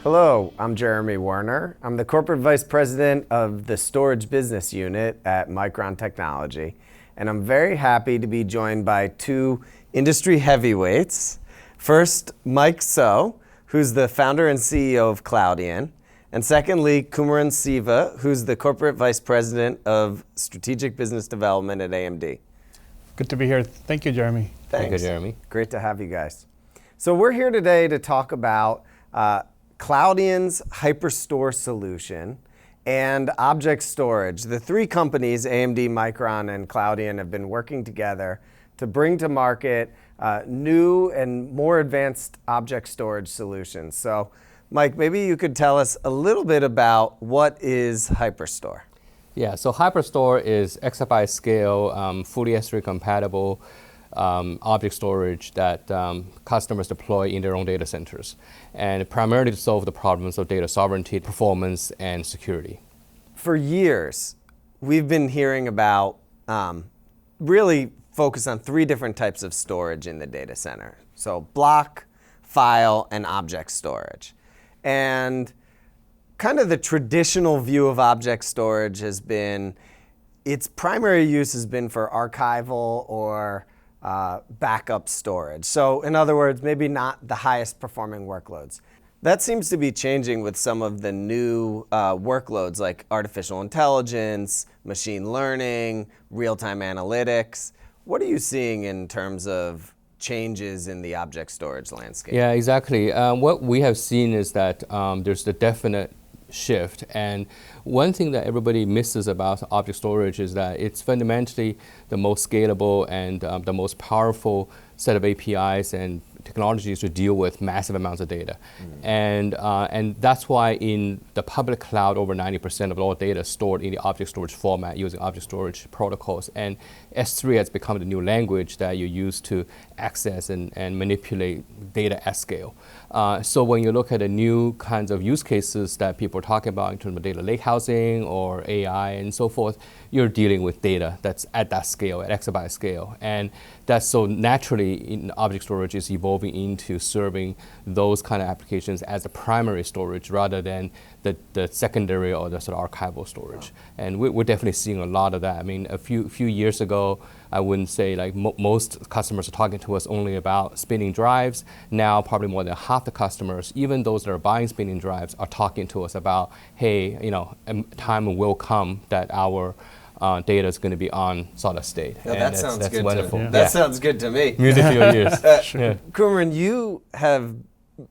Hello, I'm Jeremy Werner. I'm the Corporate Vice President of the Storage Business Unit at Micron Technology, and I'm very happy to be joined by two industry heavyweights. First, Mike So, who's the founder and CEO of Cloudian, and secondly, Kumaran Siva, who's the Corporate Vice President of Strategic Business Development at AMD. Good to be here. Thank you, Jeremy. Thanks. Thank you, Jeremy. Great to have you guys. So we're here today to talk about Cloudian's HyperStore solution and object storage. The three companies, AMD, Micron, and Cloudian, have been working together to bring to market new and more advanced object storage solutions. So, Mike, maybe you could tell us a little bit about what is HyperStore. Yeah, so HyperStore is exabyte scale, fully S3 compatible object storage that customers deploy in their own data centers, and primarily to solve the problems of data sovereignty, performance, and security. For years, we've been hearing about really focus on three different types of storage in the data center. So block, file, and object storage. And kind of the traditional view of object storage has been, its primary use has been for archival or backup storage. So in other words, maybe not the highest performing workloads. That seems to be changing with some of the new workloads like artificial intelligence, machine learning, real-time analytics. What are you seeing in terms of changes in the object storage landscape? Yeah, exactly. What we have seen is that there's a definite shift, and one thing that everybody misses about object storage is that it's fundamentally the most scalable and the most powerful set of APIs and technologies to deal with massive amounts of data. And that's why in the public cloud, over 90% of all data is stored in the object storage format using object storage protocols. And S3 has become the new language that you use to access and manipulate data at scale. So when you look at the new kinds of use cases that people are talking about in terms of data lakehousing or AI and so forth, you're dealing with data that's at that scale, at exabyte scale. And that's so naturally in object storage is evolving into serving those kind of applications as a primary storage rather than the secondary or the sort of archival storage. And we're definitely seeing a lot of that. I mean, a few years ago, I wouldn't say like most customers are talking to us only about spinning drives. Now, probably more than half the customers, even those that are buying spinning drives, are talking to us about, hey, you know, a time will come that our data is going to be on solid state. Now, that sounds that's good. wonderful. Yeah. That sounds good to me. Music to your ears. Yeah. Kumaran, you have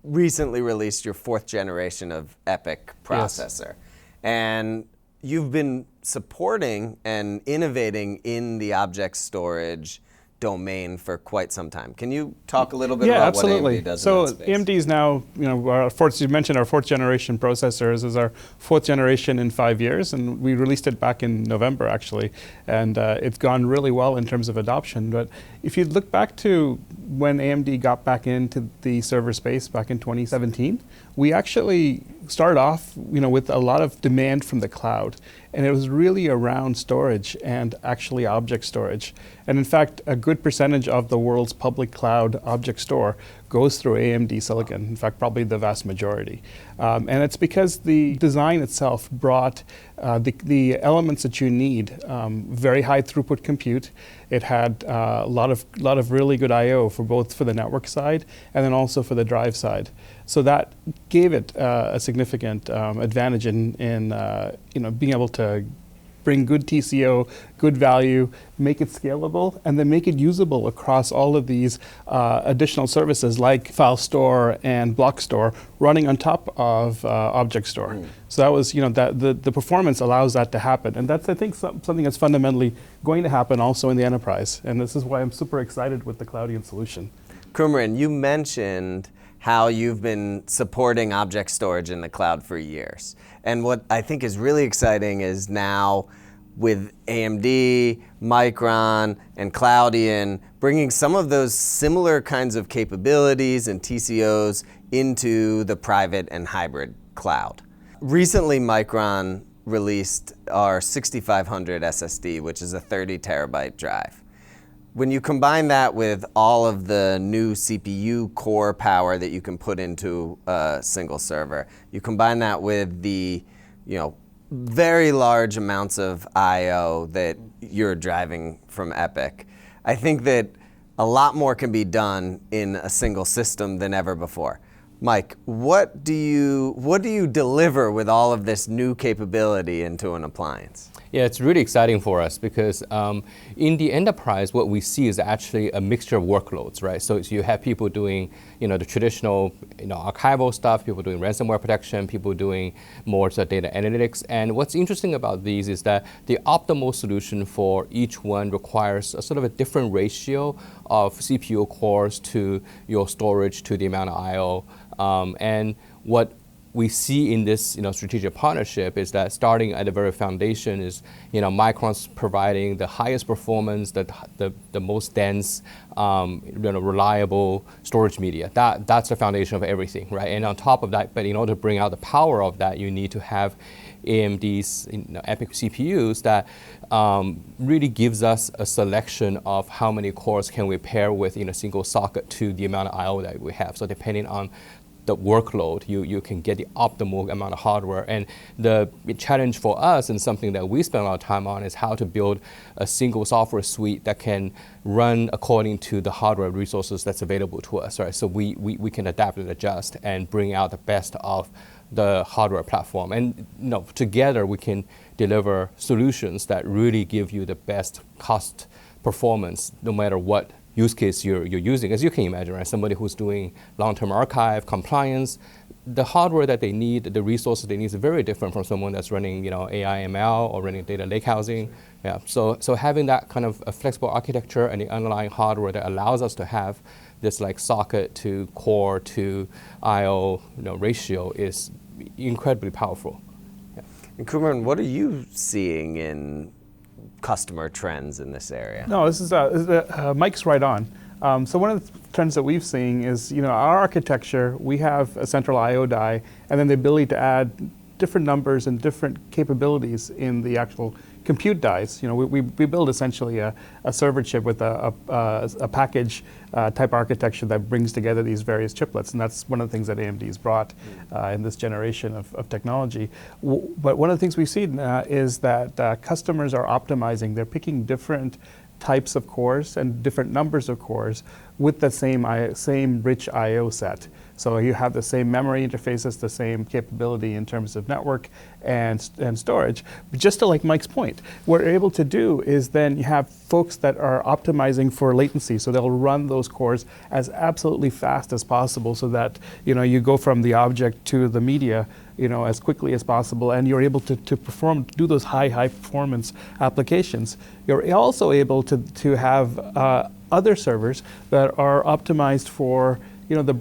recently released your 4th generation of EPYC processor, and you've been supporting and innovating in the object storage domain for quite some time. Can you talk a little bit about absolutely. what AMD does so in that space? AMD is now, you know, you mentioned our 4th generation processors is our 4th generation in 5 years, and we released it back in November actually, and it's gone really well in terms of adoption. But if you look back to when AMD got back into the server space back in 2017, we actually started off, you know, with a lot of demand from the cloud, and it was really around storage and actually object storage. And in fact, a good percentage of the world's public cloud object store goes through AMD silicon. In fact, probably the vast majority. And it's because the design itself brought the elements that you need, very high throughput compute. It had a lot of really good I/O for the network side and then also for the drive side. So that gave it a significant advantage in you know, being able to bring good TCO, good value, make it scalable, and then make it usable across all of these additional services like file store and block store running on top of object store. So that was, you know, that the performance allows that to happen, and that's, I think, something that's fundamentally going to happen also in the enterprise. And this is why I'm super excited with the Cloudian solution. Kumaran, you mentioned how you've been supporting object storage in the cloud for years. And what I think is really exciting is now with AMD, Micron, and Cloudian, bringing some of those similar kinds of capabilities and TCOs into the private and hybrid cloud. Recently, Micron released our 6500 SSD, which is a 30 terabyte drive. when you combine that with all of the new CPU core power that you can put into a single server, you combine that with the, very large amounts of I/O that you're driving from EPYC, I think that a lot more can be done in a single system than ever before. Mike, what do you deliver with all of this new capability into an appliance? Yeah, it's really exciting for us because in the enterprise, what we see is actually a mixture of workloads, right? So you have people doing, the traditional, archival stuff, people doing ransomware protection, people doing more data analytics. And what's interesting about these is that the optimal solution for each one requires a sort of a different ratio of CPU cores to your storage to the amount of I/O. And what we see in this strategic partnership is that starting at the very foundation is Micron's providing the highest performance, the most dense, reliable storage media. That's the foundation of everything, right? And on top of that, but in order to bring out the power of that, you need to have AMD's EPYC CPUs that really gives us a selection of how many cores can we pair with in a single socket to the amount of I/O that we have. So depending on the workload, you can get the optimal amount of hardware. And the challenge for us, and something that we spend a lot of time on, is how to build a single software suite that can run according to the hardware resources that's available to us, right? So we can adapt and adjust and bring out the best of the hardware platform. And together we can deliver solutions that really give you the best cost performance, no matter what use case you're using. As you can imagine, right? Somebody who's doing long-term archive, compliance, the hardware that they need, the resources they need is very different from someone that's running, AI, ML, or running data lakehousing. Yeah. So having that kind of a flexible architecture and the underlying hardware that allows us to have this like socket to core to I/O ratio is incredibly powerful. Yeah. And Kumaran, what are you seeing in customer trends in this area? No, this is Mike's right on. So one of the trends that we've seen is, our architecture, we have a central I/O die, and then the ability to add different numbers and different capabilities in the actual compute dies. We build essentially a server chip with a package type architecture that brings together these various chiplets, and that's one of the things that AMD's brought in this generation of technology. But one of the things we've seen is that customers are optimizing. They're picking different types of cores and different numbers of cores with the same rich I/O set. So you have the same memory interfaces, the same capability in terms of network and storage. But just to like Mike's point, what we're able to do is then you have folks that are optimizing for latency. So they'll run those cores as absolutely fast as possible so that you go from the object to the media as quickly as possible, and you're able to do those high performance applications. You're also able to have other servers that are optimized for the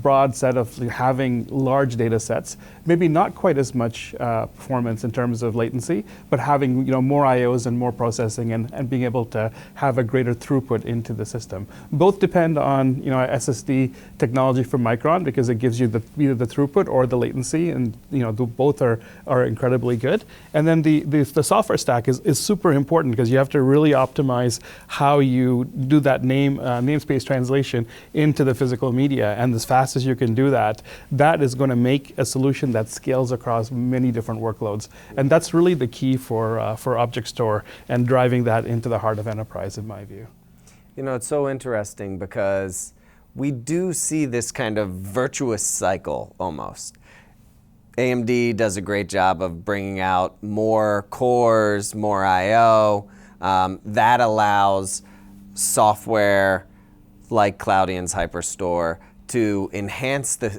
broad set of having large data sets, maybe not quite as much performance in terms of latency, but having more I/Os and more processing and being able to have a greater throughput into the system. Both depend on SSD technology from Micron, because it gives you either the throughput or the latency, and both are incredibly good. And then the software stack is super important, because you have to really optimize how you do that namespace translation into the physical media. And as fast as you can do that, that is going to make a solution that scales across many different workloads. And that's really the key for Object Store and driving that into the heart of enterprise, in my view. It's so interesting because we do see this kind of virtuous cycle almost. AMD does a great job of bringing out more cores, more I/O. That allows software like Cloudian's HyperStore to enhance the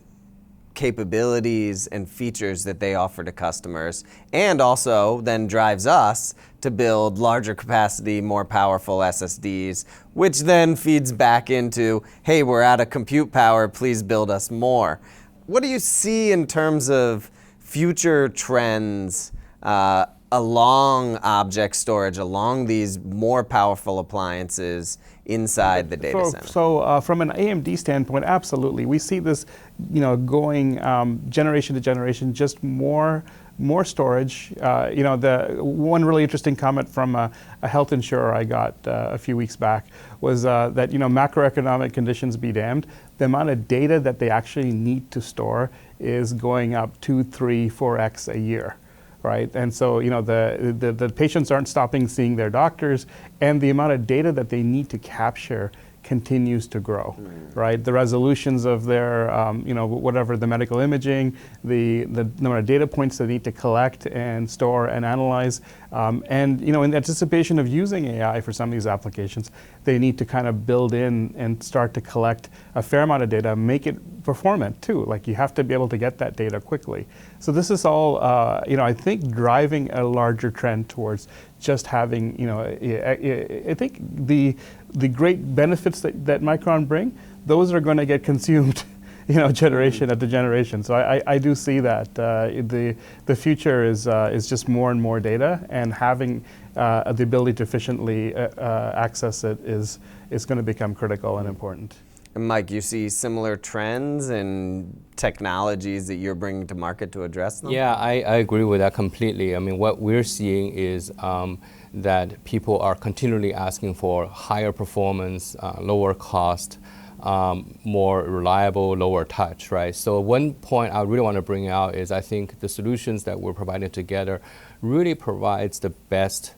capabilities and features that they offer to customers, and also then drives us to build larger capacity, more powerful SSDs, which then feeds back into, hey, we're out of compute power, please build us more. What do you see in terms of future trends along object storage, along these more powerful appliances inside the data center? So from an AMD standpoint, absolutely. We see this going generation to generation, just more more storage. The one really interesting comment from a health insurer I got a few weeks back was that macroeconomic conditions be damned, the amount of data that they actually need to store is going up 2, 3, 4x a year. Right, and so the patients aren't stopping seeing their doctors, and the amount of data that they need to capture continues to grow, right? The resolutions of their, whatever the medical imaging, the number of data points they need to collect and store and analyze, and in anticipation of using AI for some of these applications, they need to kind of build in and start to collect a fair amount of data, make it performant too. Like you have to be able to get that data quickly. So this is all, I think, driving a larger trend towards just having, I think the great benefits that Micron bring, those are going to get consumed, generation after generation. So I do see that the future is just more and more data, and having the ability to efficiently access it is going to become critical and important. And Mike, you see similar trends and technologies that you're bringing to market to address them? Yeah, I agree with that completely. I mean, what we're seeing is that people are continually asking for higher performance, lower cost, more reliable, lower touch, right? So one point I really want to bring out is I think the solutions that we're providing together really provides the best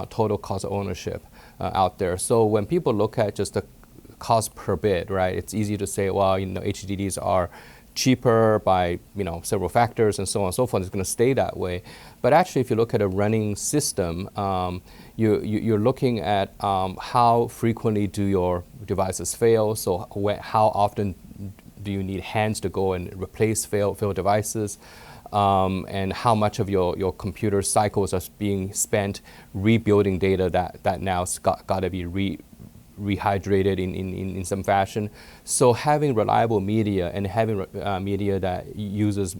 total cost of ownership out there. So when people look at just the cost per bit, right? It's easy to say, well, HDDs are cheaper by several factors and so on and so forth. It's going to stay that way. But actually, if you look at a running system, you're looking at how frequently do your devices fail. So how often do you need hands to go and replace failed devices? And how much of your computer cycles are being spent rebuilding data that now's got to be rehydrated in some fashion. So having reliable media and having media that uses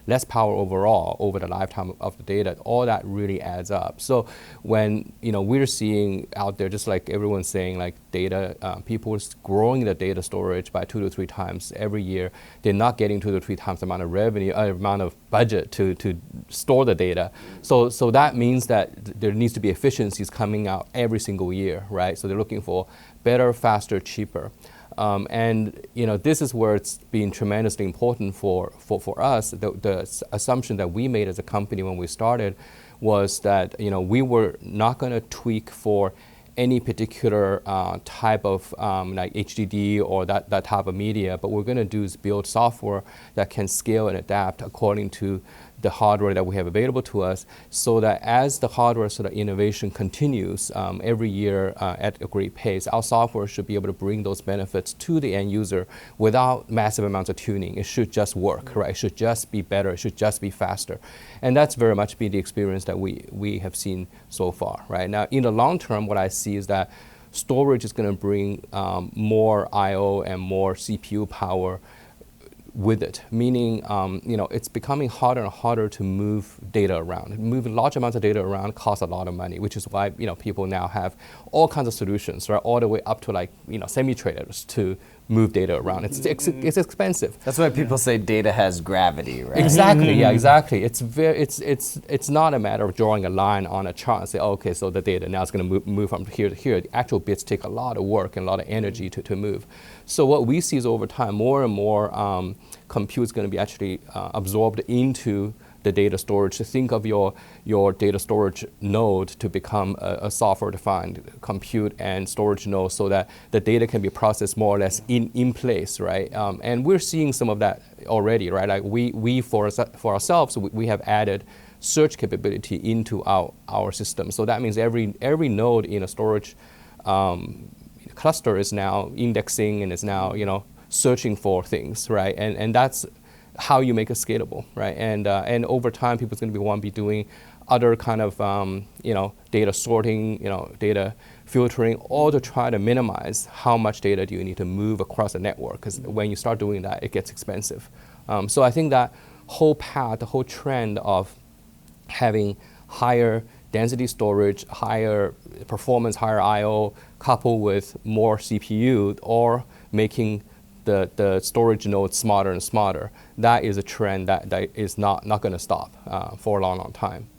less power overall over the lifetime of the data, all that really adds up. So when we're seeing out there, just like everyone's saying, like data, people are growing the data storage by 2 to 3 times every year. They're not getting 2 to 3 times the amount of revenue, amount of budget to store the data. So that means that there needs to be efficiencies coming out every single year, right? So they're looking for better, faster, cheaper. And this is where it's been tremendously important for us. The assumption that we made as a company when we started was that we were not going to tweak for any particular type of like HDD or that type of media, but what we're going to do is build software that can scale and adapt according to the hardware that we have available to us, so that as the hardware sort of innovation continues every year at a great pace, our software should be able to bring those benefits to the end user without massive amounts of tuning. It should just work, right? It should just be better. It should just be faster. And that's very much been the experience that we have seen so far, right? Now, in the long term, what I see is that storage is going to bring more I/O and more CPU power with it, meaning it's becoming harder and harder to move data around. Moving large amounts of data around costs a lot of money, which is why people now have all kinds of solutions, right, all the way up to like semi-traders to move data around. It's expensive. That's why people say data has gravity, right? Exactly. Yeah, exactly. It's not a matter of drawing a line on a chart and say, oh, okay, so the data now is going to move from here to here. The actual bits take a lot of work and a lot of energy to move. So what we see is over time, more and more compute is going to be actually absorbed into the data storage. To think of your data storage node to become a software-defined compute and storage node, so that the data can be processed more or less in place, right? And we're seeing some of that already, right? Like we for ourselves, we have added search capability into our system. So that means every node in a storage cluster is now indexing and is now searching for things, right? And that's how you make it scalable, right? And over time, people's going to want to be doing other kind of data sorting, data filtering, all to try to minimize how much data do you need to move across the network. Because when you start doing that, it gets expensive. So I think that whole path, the whole trend of having higher density storage, higher performance, higher I/O, coupled with more CPU, or making the storage nodes smarter and smarter. That is a trend that is not going to stop for a long, long time.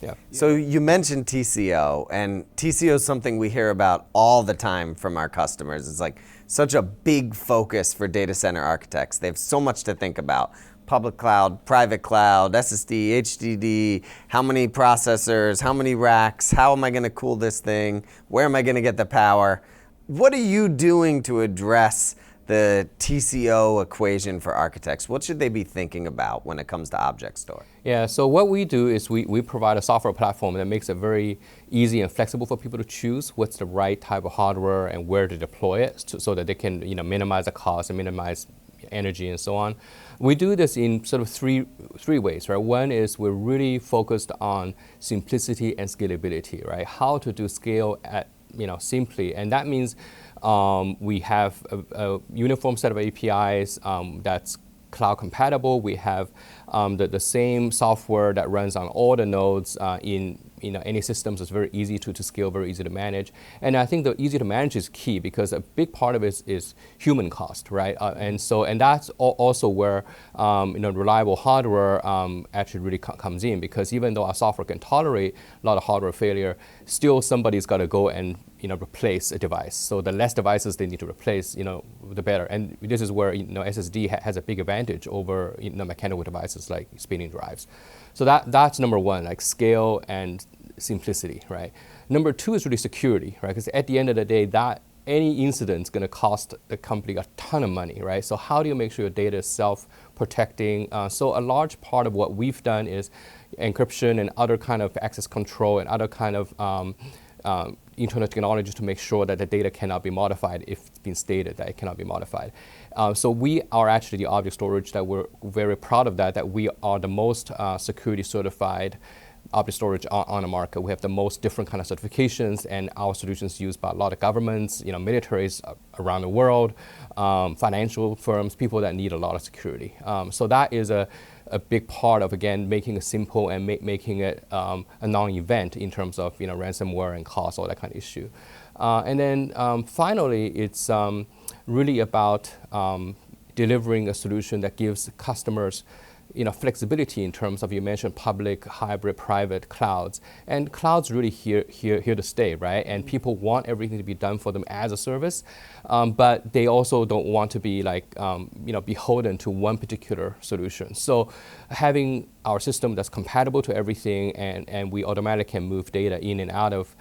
Yeah. So you mentioned TCO, and TCO is something we hear about all the time from our customers. It's like such a big focus for data center architects. They have so much to think about. Public cloud, private cloud, SSD, HDD, how many processors, how many racks, how am I going to cool this thing, where am I going to get the power? What are you doing to address the TCO equation for architects? What should they be thinking about when it comes to object store? Yeah, so what we do is we provide a software platform that makes it very easy and flexible for people to choose what's the right type of hardware and where to deploy it so that they can minimize the cost and minimize energy and so on. We do this in sort of three ways, right? One is we're really focused on simplicity and scalability, right? How to do scale at simply, and that means we have a uniform set of APIs that's cloud compatible. We have the same software that runs on all the nodes in any systems. Is very easy to scale, very easy to manage. And I think the easy to manage is key because a big part of it is human cost, right? And that's also where reliable hardware actually really comes in, because even though our software can tolerate a lot of hardware failure, still somebody's got to go and replace a device. So the less devices they need to replace, the better. And this is where SSD has a big advantage over mechanical devices like spinning drives. So that's number one, like scale and simplicity, right? Number two is really security, right? Because at the end of the day, that any incident is going to cost the company a ton of money, right? So how do you make sure your data is self-protecting? So a large part of what we've done is encryption and other kind of access control and other kind of internal technologies to make sure that the data cannot be modified if it's been stated that it cannot be modified. So we are actually the object storage that we're very proud of that we are the most security certified object storage on the market. We have the most different kind of certifications, and our solutions used by a lot of governments, militaries around the world, financial firms, people that need a lot of security. So that is a big part of, again, making it simple and making it a non-event in terms of ransomware and cost, all that kind of issue. And then finally, it's really about delivering a solution that gives customers flexibility in terms of, you mentioned public, hybrid, private clouds. And clouds really here to stay, right? And people want everything to be done for them as a service, but they also don't want to be beholden to one particular solution. So having our system that's compatible to everything, and we automatically can move data in and out of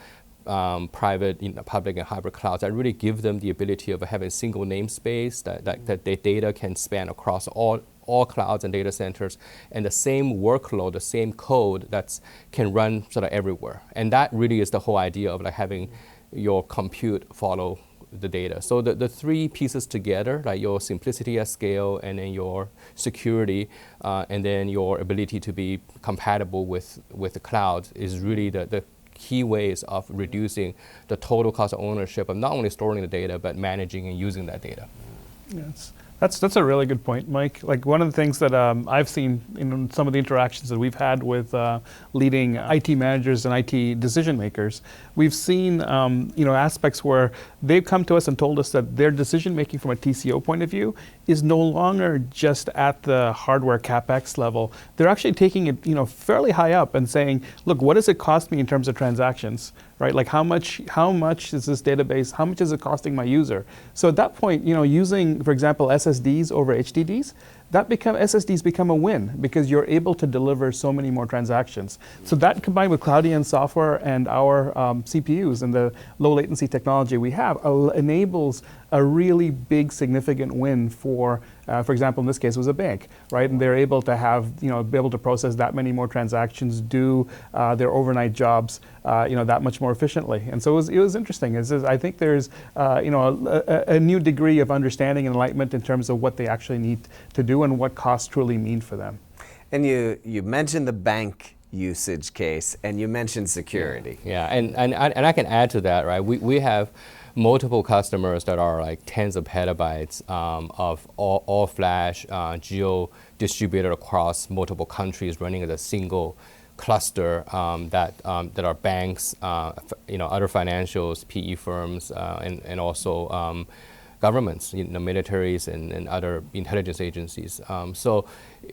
private, public and hybrid clouds, that really give them the ability of having a single namespace that their data can span across all clouds and data centers, and the same workload, the same code that can run sort of everywhere. And that really is the whole idea of having your compute follow the data. So the three pieces together, like your simplicity at scale, and then your security, and then your ability to be compatible with the cloud, is really the key ways of reducing the total cost of ownership of not only storing the data, but managing and using that data. Yes. That's a really good point, Mike. Like, one of the things that I've seen in some of the interactions that we've had with leading IT managers and IT decision makers, we've seen aspects where they've come to us and told us that their decision making from a TCO point of view is no longer just at the hardware CapEx level. They're actually taking it fairly high up and saying, look, what does it cost me in terms of transactions? Right, like how much is this database? How much is it costing my user? So at that point, using, for example, SSDs over HDDs, SSDs become a win because you're able to deliver so many more transactions. So that, combined with Cloudian software and our CPUs and the low latency technology we have, enables a really big, significant win for example, in this case, it was a bank, right? And they're able to have, be able to process that many more transactions, do their overnight jobs, that much more efficiently. And so it was interesting. I think there's, a new degree of understanding and enlightenment in terms of what they actually need to do and what costs truly mean for them. And you mentioned the bank usage case, and you mentioned security. Yeah, and I can add to that, right? We have multiple customers that are like tens of petabytes of all flash, geo-distributed across multiple countries, running as a single cluster that are banks, other financials, PE firms, and also governments, militaries and other intelligence agencies. So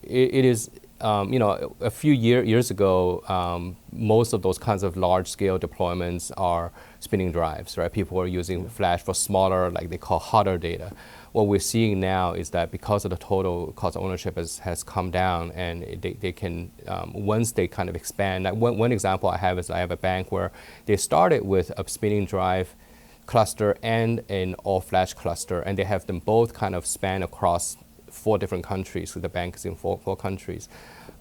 it is, a few years ago, most of those kinds of large-scale deployments are spinning drives, right? People are using flash for smaller, like they call hotter data. What we're seeing now is that because of the total cost of ownership has come down, and they can, once they kind of expand, like one example I have is I have a bank where they started with a spinning drive cluster and an all-flash cluster, and they have them both kind of span across 4 different countries, so the bank is in four countries.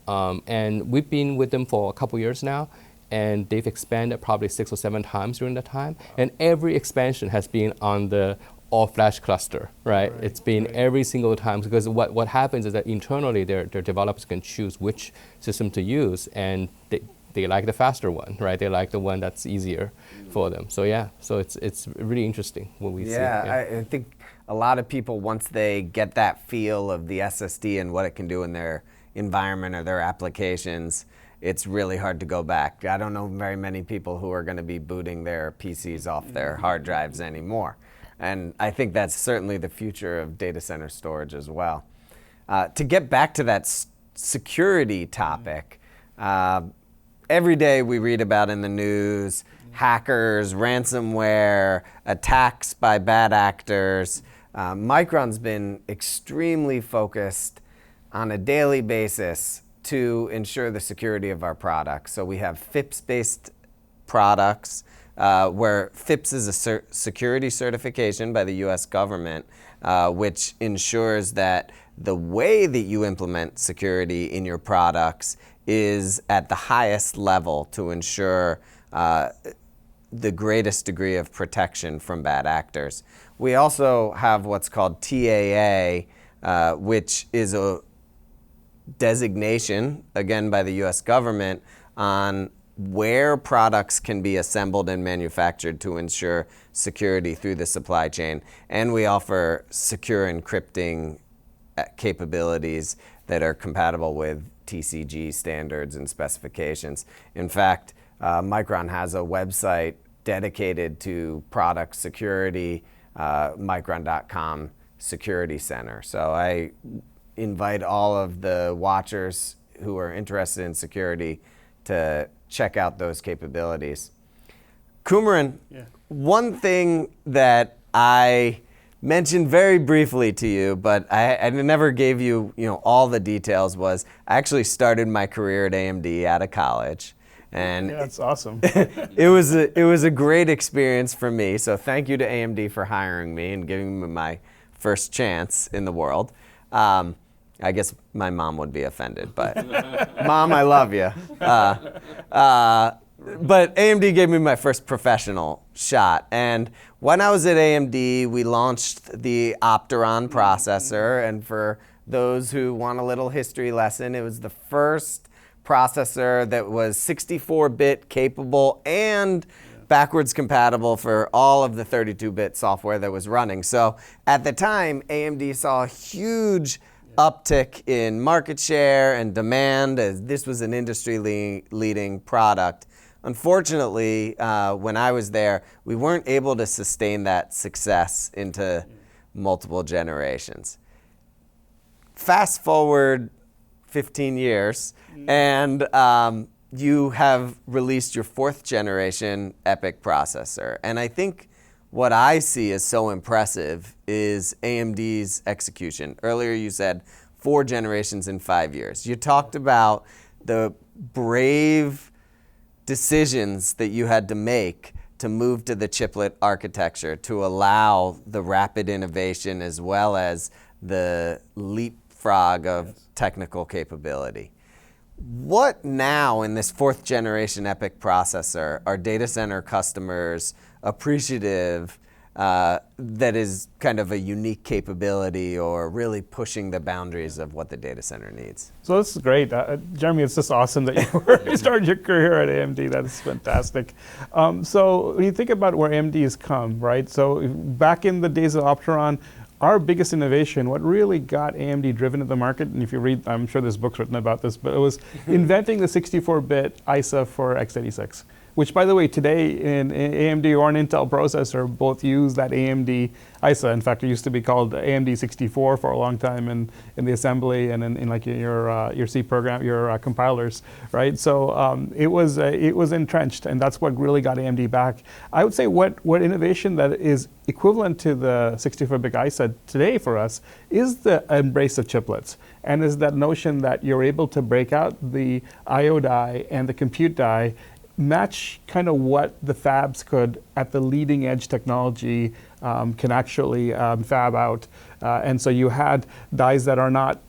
And we've been with them for a couple years now, and they've expanded probably 6 or 7 times during that time, and every expansion has been on the all-flash cluster, right? It's been every single time, because what happens is that internally their developers can choose which system to use, and they like the faster one, right? They like the one that's easier for them. So yeah, so it's really interesting what we see. Yeah, I think a lot of people, once they get that feel of the SSD and what it can do in their environment or their applications, it's really hard to go back. I don't know very many people who are going to be booting their PCs off their hard drives anymore. And I think that's certainly the future of data center storage as well. To get back to that security topic, every day we read about in the news hackers, ransomware, attacks by bad actors. Micron's been extremely focused on a daily basis to ensure the security of our products. So we have FIPS-based products, where FIPS is a security certification by the US government, which ensures that the way that you implement security in your products is at the highest level to ensure the greatest degree of protection from bad actors. We also have what's called TAA, which is a designation, again by the US government, on where products can be assembled and manufactured to ensure security through the supply chain. And we offer secure encrypting capabilities that are compatible with TCG standards and specifications. In fact, Micron has a website dedicated to product security, micron.com Security Center. So I invite all of the watchers who are interested in security to check out those capabilities. Kumaran, one thing that I mentioned very briefly to you, but I never gave you, all the details, was I actually started my career at AMD out of college. And that's awesome. it was a great experience for me. So thank you to AMD for hiring me and giving me my first chance in the world. I guess my mom would be offended, but Mom, I love you. But AMD gave me my first professional shot. And when I was at AMD, we launched the Opteron processor. And for those who want a little history lesson, it was the first processor that was 64-bit capable and backwards compatible for all of the 32-bit software that was running. So at the time, AMD saw a huge uptick in market share and demand, as this was an industry-leading product. Unfortunately, when I was there, we weren't able to sustain that success into multiple generations. Fast forward 15 years, and you have released your 4th generation EPYC processor. And I think what I see as so impressive is AMD's execution. Earlier you said 4 generations in 5 years. You talked about the brave decisions that you had to make to move to the chiplet architecture to allow the rapid innovation as well as the leapfrog of technical capability. What now in this 4th generation EPYC processor are data center customers appreciative that is kind of a unique capability or really pushing the boundaries of what the data center needs? So this is great. Jeremy, it's just awesome that you started your career at AMD. That's fantastic. So when you think about where AMD has come, right? So back in the days of Opteron, our biggest innovation, what really got AMD driven to the market, and if you read, I'm sure there's books written about this, but it was inventing the 64-bit ISA for x86, which by the way, today in AMD or an Intel processor both use that AMD ISA. In fact, it used to be called AMD 64 for a long time in the assembly and in like your C program, your compilers, right? So it was entrenched, and that's what really got AMD back. I would say what innovation that is equivalent to the 64-bit ISA today for us is the embrace of chiplets, and is that notion that you're able to break out the I/O die and the compute die, match kind of what the fabs could at the leading edge technology can actually fab out. And so you had dies that are not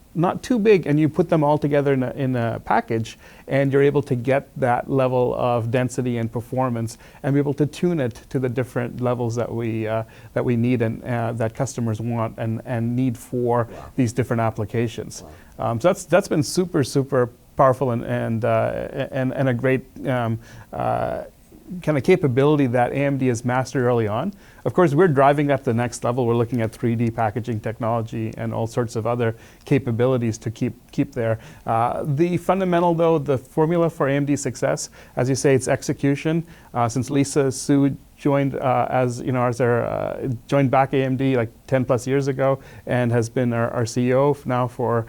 too big, and you put them all together in a package, and you're able to get that level of density and performance, and be able to tune it to the different levels that we need and that customers want and need for these different applications. So that's been super powerful and a great kind of capability that AMD has mastered early on. Of course, we're driving that to the next level. We're looking at 3D packaging technology and all sorts of other capabilities to keep there. The fundamental, though, the formula for AMD success, as you say, it's execution. Since Lisa Su joined joined back AMD like 10 plus years ago, and has been our CEO now for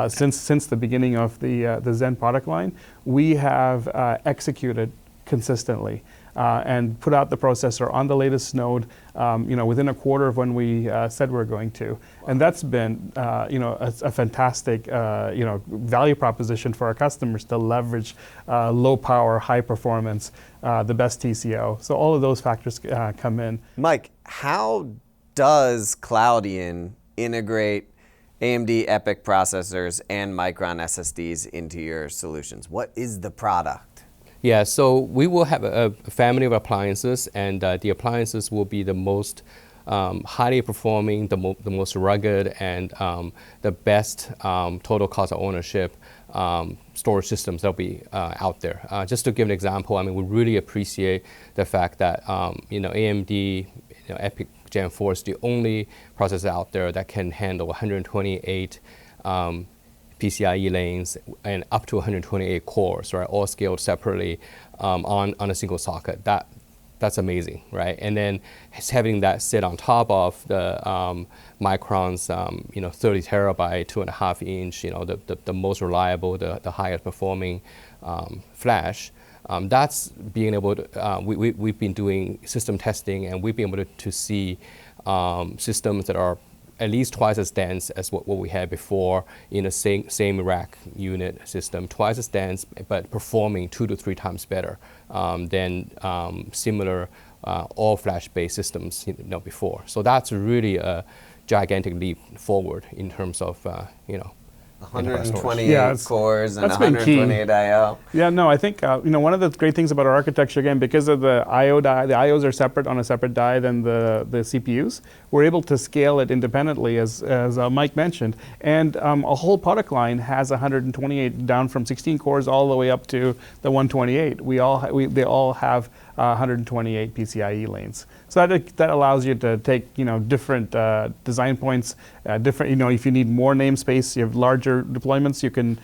since the beginning of the Zen product line, we have executed consistently and put out the processor on the latest node, within a quarter of when we said we're going to. And that's been, a fantastic, value proposition for our customers to leverage low power, high performance, the best TCO. So all of those factors come in. Mike, how does Cloudian integrate AMD EPYC processors and Micron SSDs into your solutions? What is the product? Yeah, so we will have a family of appliances, and the appliances will be the most highly performing, the most rugged, and the best total cost of ownership storage systems that'll be out there. Just to give an example, I mean, we really appreciate the fact that AMD EPYC Gen 4 is the only processor out there that can handle 128 PCIe lanes and up to 128 cores, right? All scaled separately on a single socket. That's amazing, right? And then having that sit on top of the Micron's 30 terabyte, 2.5 inch, the most reliable, the highest performing flash. That's being able to. We've been doing system testing, and we've been able to see systems that are at least twice as dense as what we had before in a same rack unit system, twice as dense, but performing 2 to 3 times better than similar all-flash-based systems before. So that's really a gigantic leap forward in terms of 128 cores and 128 I/O. Yeah, no, I think one of the great things about our architecture, again, because of the I/O die, the I/Os are separate on a separate die than the CPUs. We're able to scale it independently, as Mike mentioned, and a whole product line has 128 down from 16 cores all the way up to the 128. They all have 128 PCIe lanes. So that allows you to take different design points, different if you need more namespace, you have larger deployments, you can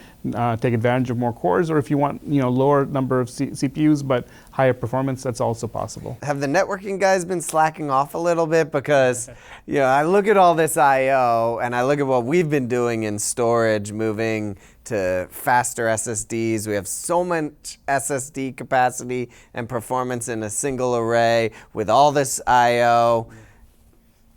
take advantage of more cores, or if you want lower number of CPUs but higher performance, that's also possible. Have the networking guys been slacking off a little bit? Because I look at all this I/O and I look at what we've been doing in storage, moving to faster SSDs. We have so much SSD capacity and performance in a single array with all this I/O.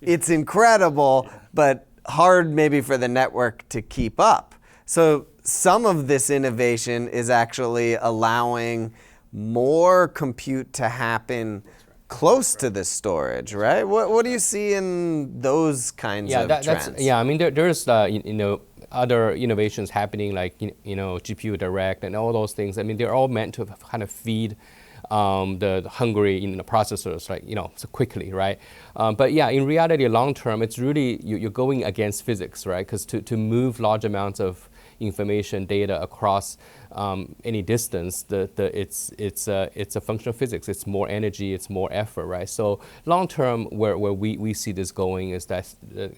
It's incredible, but hard maybe for the network to keep up. So some of this innovation is actually allowing more compute to happen close to the storage, right? What do you see in those kinds of trends? I mean, there's other innovations happening, like GPU Direct and all those things. I mean, they're all meant to kind of feed the hungry processors, right? So quickly, right? But yeah, in reality, long term, it's really you're going against physics, right? Because to move large amounts of information, data across any distance, it's a function of physics. It's more energy, it's more effort, right? So long term, where we see this going is that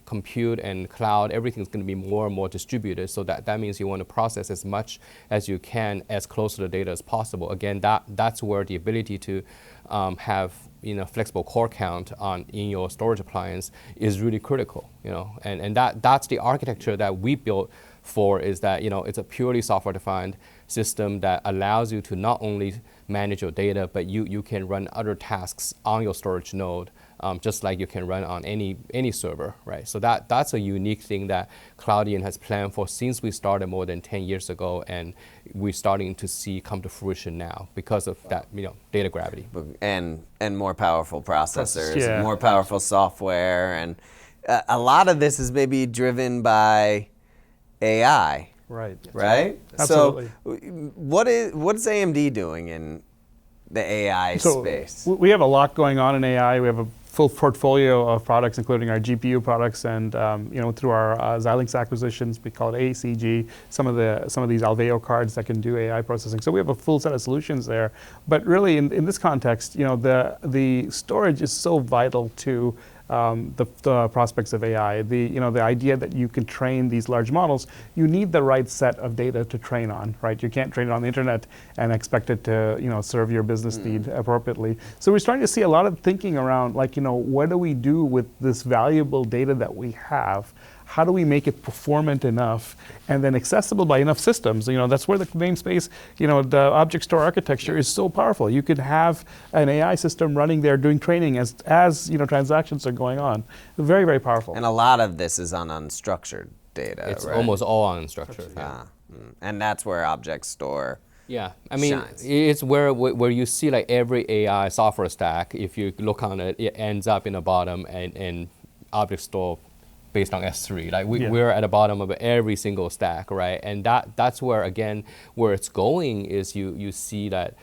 compute and cloud, everything's going to be more and more distributed. So that means you want to process as much as you can as close to the data as possible. Again, that's where the ability to have flexible core count in your storage appliance is really critical. And that's the architecture that we built for, is that it's a purely software-defined system that allows you to not only manage your data, but you can run other tasks on your storage node, just like you can run on any server, right? So that's a unique thing that Cloudian has planned for since we started more than 10 years ago, and we're starting to see come to fruition now because of that data gravity. And more powerful processors, Yeah. more powerful software, and a lot of this is maybe driven by AI. Right. Right? Absolutely. So what's AMD doing in the AI space? We have a lot going on in AI. We have a full portfolio of products, including our GPU products, and through our Xilinx acquisitions, we call it ACG. Some of these Alveo cards that can do AI processing. So we have a full set of solutions there. But really, in this context, the storage is so vital to the prospects of AI. The idea that you can train these large models, you need the right set of data to train on, right? You can't train it on the internet and expect it to serve your business need appropriately. So we're starting to see a lot of thinking around, what do we do with this valuable data that we have? How do we make it performant enough and then accessible by enough systems? That's where the namespace, the object store architecture is so powerful. You could have an AI system running there doing training as transactions are going on. Very, very powerful. And a lot of this is on unstructured data, It's right? almost all unstructured. Yeah. And that's where object store Yeah, I mean, shines. it's where you see every AI software stack, if you look on it, it ends up in the bottom and object store based on S3. We're at the bottom of every single stack, right? And that's where, again, where it's going is you see that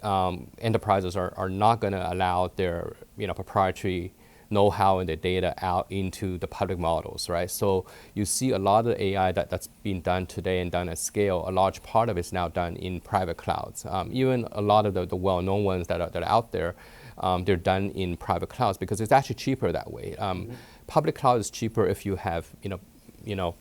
enterprises are not going to allow their proprietary know-how and the data out into the public models, right? So you see a lot of the AI that's being done today and done at scale, a large part of it's now done in private clouds. Even a lot of the well-known ones that are out there, they're done in private clouds because it's actually cheaper that way. Public cloud is cheaper if you have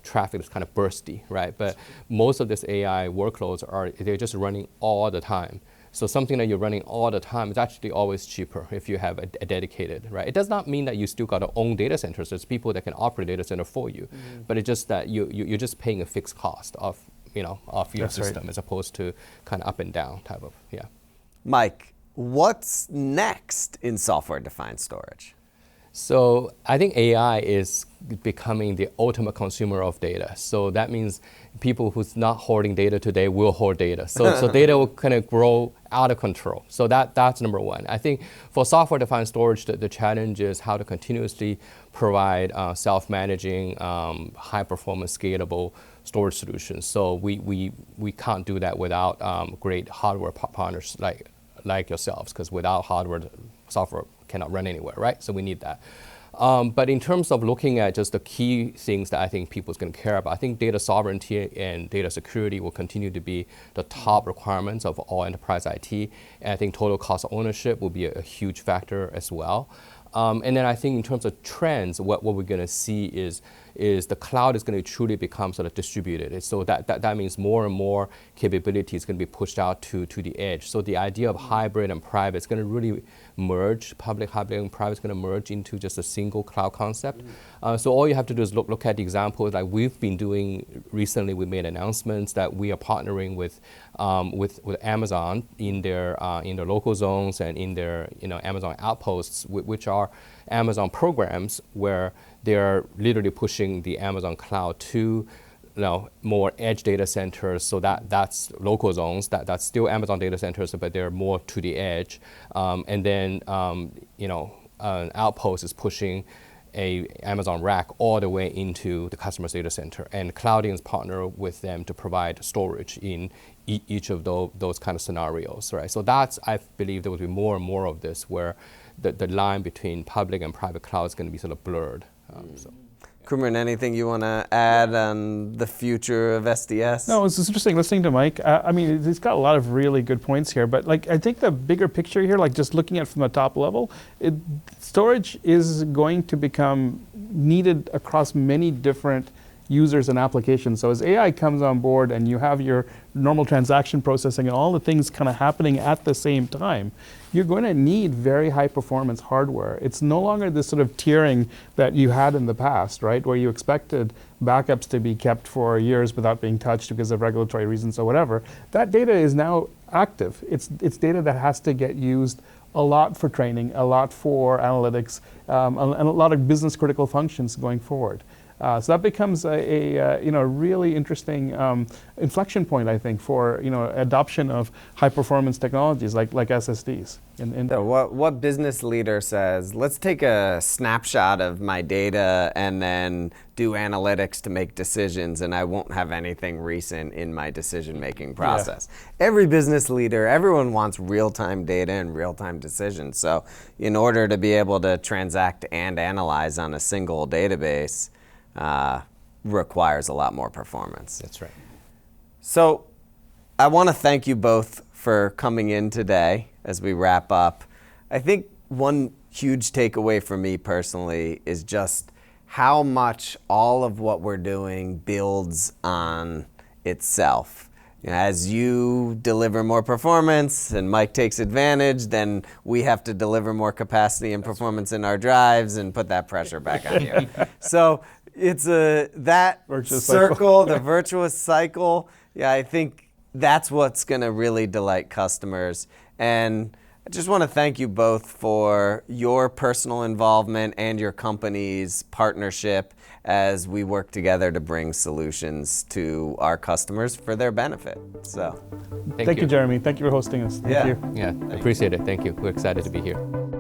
traffic that's kind of bursty, right? But most of this AI workloads they're just running all the time. So something that you're running all the time is actually always cheaper if you have a dedicated, right? It does not mean that you still got to own data centers. There's people that can operate data center for you, but it's just that you're just paying a fixed cost of your That's system right. as opposed to kind of up and down type of, yeah. Mike, what's next in software-defined storage? So I think AI is becoming the ultimate consumer of data. So that means people who's not hoarding data today will hoard data. So data will kind of grow out of control. So that's number one. I think for software-defined storage, the challenge is how to continuously provide self-managing, high-performance, scalable storage solutions. So we can't do that without great hardware partners like yourselves, because without hardware, software cannot run anywhere, right? So we need that. But in terms of looking at just the key things that I think people's going to care about, I think data sovereignty and data security will continue to be the top requirements of all enterprise IT. And I think total cost of ownership will be a huge factor as well. And then I think in terms of trends, what we're going to see is the cloud is going to truly become sort of distributed. So that means more and more capability is going to be pushed out to the edge. So the idea of hybrid and private is going to really merge. Public, hybrid, and private is going to merge into just a single cloud concept. So all you have to do is look at the examples like we've been doing recently. We made announcements that we are partnering with Amazon in their local zones and in their Amazon outposts, which are Amazon programs where they're literally pushing the Amazon cloud to more edge data centers. So that's local zones. That's still Amazon data centers, but they're more to the edge. And then an outpost is pushing a Amazon rack all the way into the customer's data center. And Cloudian's partner with them to provide storage in each of those kind of scenarios, right? So I believe there will be more and more of this where the line between public and private cloud is going to be sort of blurred. Kumaran, anything you want to add on the future of SDS? No, it's interesting listening to Mike. I mean, he's got a lot of really good points here, but like I think the bigger picture here, like just looking at it from the top level, storage is going to become needed across many different users and applications. So as AI comes on board and you have your normal transaction processing and all the things kind of happening at the same time, you're going to need very high performance hardware. It's no longer this sort of tiering that you had in the past, right? Where you expected backups to be kept for years without being touched because of regulatory reasons or whatever. That data is now active. It's data that has to get used a lot for training, a lot for analytics, and a lot of business critical functions going forward. So that becomes a really interesting inflection point, I think, for adoption of high performance technologies like SSDs. So what business leader says, let's take a snapshot of my data and then do analytics to make decisions, and I won't have anything recent in my decision-making process. Yeah. Every business leader, everyone wants real-time data and real-time decisions. So in order to be able to transact and analyze on a single database, requires a lot more performance. That's right. So I want to thank you both for coming in today as we wrap up. I think one huge takeaway for me personally is just how much all of what we're doing builds on itself. As you deliver more performance and Mike takes advantage, then we have to deliver more capacity and performance in our drives and put that pressure back on you. So it's that virtuous circle, the virtuous cycle. Yeah, I think that's what's going to really delight customers. And I just want to thank you both for your personal involvement and your company's partnership as we work together to bring solutions to our customers for their benefit. So, thank you, Jeremy. Thank you for hosting us. Thank you. Yeah, appreciate it. Thank you. We're excited to be here.